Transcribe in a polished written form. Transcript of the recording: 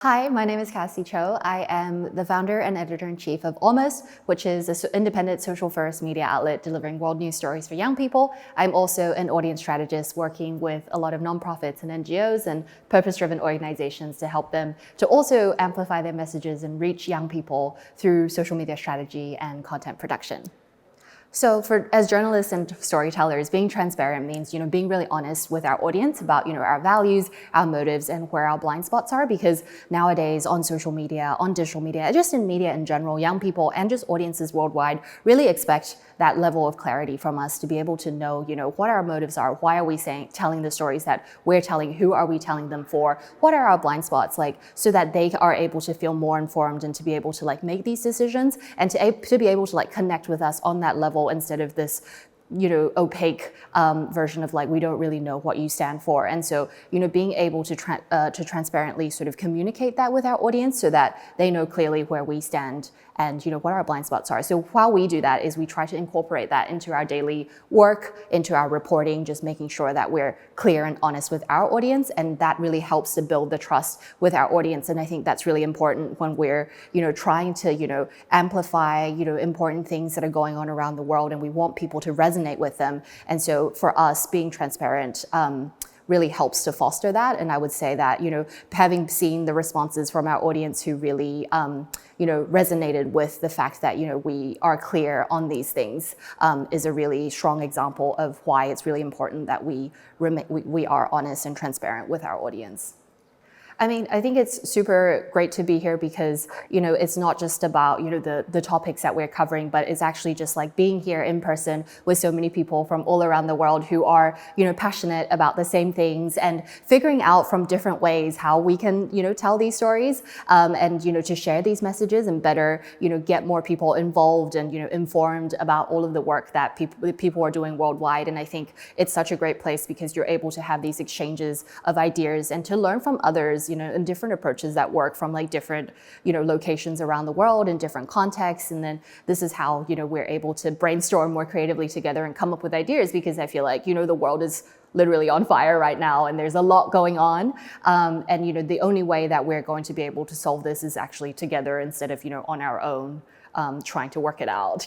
Hi, my name is Kassy Cho. I am the founder and editor-in-chief of Almost, which is an independent social-first media outlet delivering world news stories for young people. I'm also an audience strategist working with a lot of nonprofits and NGOs and purpose-driven organizations to help them to also amplify their messages and reach young people through social media strategy and content production. So as journalists and storytellers, being transparent means, being really honest with our audience about, our values, our motives, and where our blind spots are. Because nowadays on social media, on digital media, just in media in general, young people and just audiences worldwide really expect that level of clarity from us to be able to know, what our motives are. Why are we telling the stories that we're telling? Who are we telling them for? What are our blind spots so that they are able to feel more informed and to be able to make these decisions and to be able to connect with us on that level instead of this opaque version of we don't really know what you stand for. And so, being able to transparently sort of communicate that with our audience so that they know clearly where we stand and what our blind spots are. So while we do that is we try to incorporate that into our daily work, into our reporting, just making sure that we're clear and honest with our audience. And that really helps to build the trust with our audience. And I think that's really important when we're, trying to, amplify, important things that are going on around the world, and we want people to resonate with them. And so for us, being transparent really helps to foster that. And I would say that, having seen the responses from our audience who really, resonated with the fact that, we are clear on these things is a really strong example of why it's really important that we are honest and transparent with our audience. I mean, I think it's super great to be here because, it's not just about, the topics that we're covering, but it's actually just being here in person with so many people from all around the world who are, passionate about the same things and figuring out from different ways how we can, tell these stories and, to share these messages and better, get more people involved and, informed about all of the work that people are doing worldwide. And I think it's such a great place because you're able to have these exchanges of ideas and to learn from others, and different approaches that work from different, locations around the world in different contexts. And then this is how, we're able to brainstorm more creatively together and come up with ideas because I feel like, the world is literally on fire right now and there's a lot going on. And, the only way that we're going to be able to solve this is actually together instead of, on our own, trying to work it out,